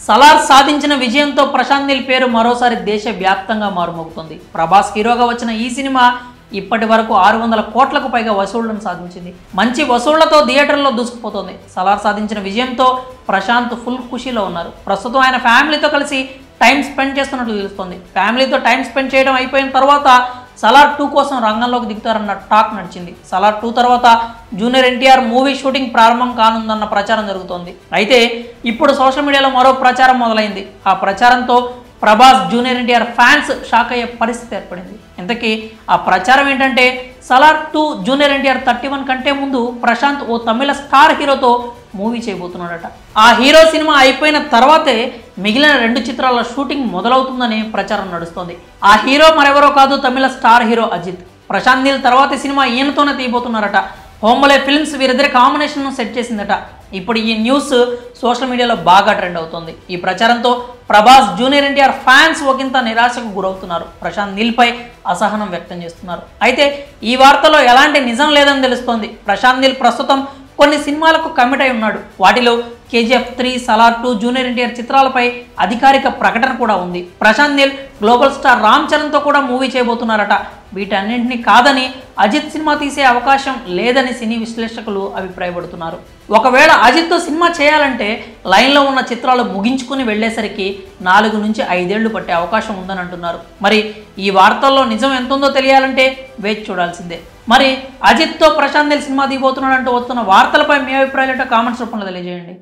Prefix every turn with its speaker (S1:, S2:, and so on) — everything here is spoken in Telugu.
S1: సలార్ సాధించిన విజయంతో ప్రశాంత్ నీల్ పేరు మరోసారి దేశవ్యాప్తంగా మారుమోగుతుంది. ప్రభాస్ హీరోగా వచ్చిన ఈ సినిమా ఇప్పటి వరకు 600 కోట్లకు పైగా వసూళ్లను సాధించింది. మంచి వసూళ్లతో థియేటర్లో దూసుకుపోతుంది. సలార్ సాధించిన విజయంతో ప్రశాంత్ ఫుల్ ఖుషీలో ఉన్నారు. ప్రస్తుతం ఆయన ఫ్యామిలీతో కలిసి టైం స్పెండ్ చేస్తున్నట్లు తెలుస్తోంది. ఫ్యామిలీతో టైం స్పెండ్ చేయడం అయిపోయిన తర్వాత సలార్ 2 కోసం రంగంలోకి దిగుతారన్న టాక్ నడిచింది. సలార్ 2 తర్వాత జూనియర్ ఎన్టీఆర్ మూవీ షూటింగ్ ప్రారంభం కానుందన్న ప్రచారం జరుగుతోంది. అయితే ఇప్పుడు సోషల్ మీడియాలో మరో ప్రచారం మొదలైంది. ఆ ప్రచారంతో Prabhas junior NTR fans shock అయ్యే పరిస్థితి ఏర్పడింది. ఇంతకీ ఆ ప్రచారం ఏంటంటే సలార్ 2 జూనియర్ ఎన్టీఆర్ 31 కంటే ముందు ప్రశాంత్ ఓ తమిళ స్టార్ హీరోతో మూవీ చేయబోతున్నాడట. ఆ హీరో సినిమా అయిపోయిన తర్వాతే మిగిలిన 2 చిత్రాల షూటింగ్ మొదలవుతుందని ప్రచారం నడుస్తోంది. ఆ హీరో మరెవరో కాదు, తమిళ స్టార్ హీరో అజిత్. ప్రశాంత్ నీల్ తర్వాతి సినిమా ఈయనతోనే తీయబోతున్నారట. హోంబలే ఫిల్మ్స్ వీరిద్దరి కాంబినేషన్ను సెట్ చేసిందట. ఇప్పుడు ఈ న్యూస్ సోషల్ మీడియాలో బాగా ట్రెండ్ అవుతుంది. ఈ ప్రచారంతో ప్రభాస్ జూనియర్ ఎన్టీఆర్ ఫ్యాన్స్ ఒకంత నిరాశకు గురవుతున్నారు. ప్రశాంత్ నీల్పై అసహనం వ్యక్తం చేస్తున్నారు. అయితే ఈ వార్తలో ఎలాంటి నిజం లేదని తెలుస్తోంది. ప్రశాంత్ నీల్ ప్రస్తుతం కొన్ని సినిమాలకు కమిట్ అయి ఉన్నాడు. వాటిలో KGF 3, సలార్ 2, జూనియర్ ఎన్టీఆర్ చిత్రాలపై అధికారిక ప్రకటన కూడా ఉంది. ప్రశాంత్ నీల్ గ్లోబల్ స్టార్ రామ్ చరణ్తో కూడా మూవీ చేయబోతున్నారట. వీటన్నింటినీ కాదని అజిత్ సినిమా తీసే అవకాశం లేదని సినీ విశ్లేషకులు అభిప్రాయపడుతున్నారు. ఒకవేళ అజిత్తో సినిమా చేయాలంటే లైన్లో ఉన్న చిత్రాలు ముగించుకుని వెళ్లేసరికి 4 నుంచి 5 ఏళ్లు పట్టే అవకాశం ఉందని అంటున్నారు. మరి ఈ వార్తల్లో నిజం ఎంతుందో తెలియాలంటే వేచి చూడాల్సిందే. మరి అజిత్తో ప్రశాంత్ నీల్ సినిమా దిగబోతున్నాడంటూ వస్తున్న వార్తలపై మీ అభిప్రాయాలు కామెంట్స్ రూపంలో తెలియజేయండి.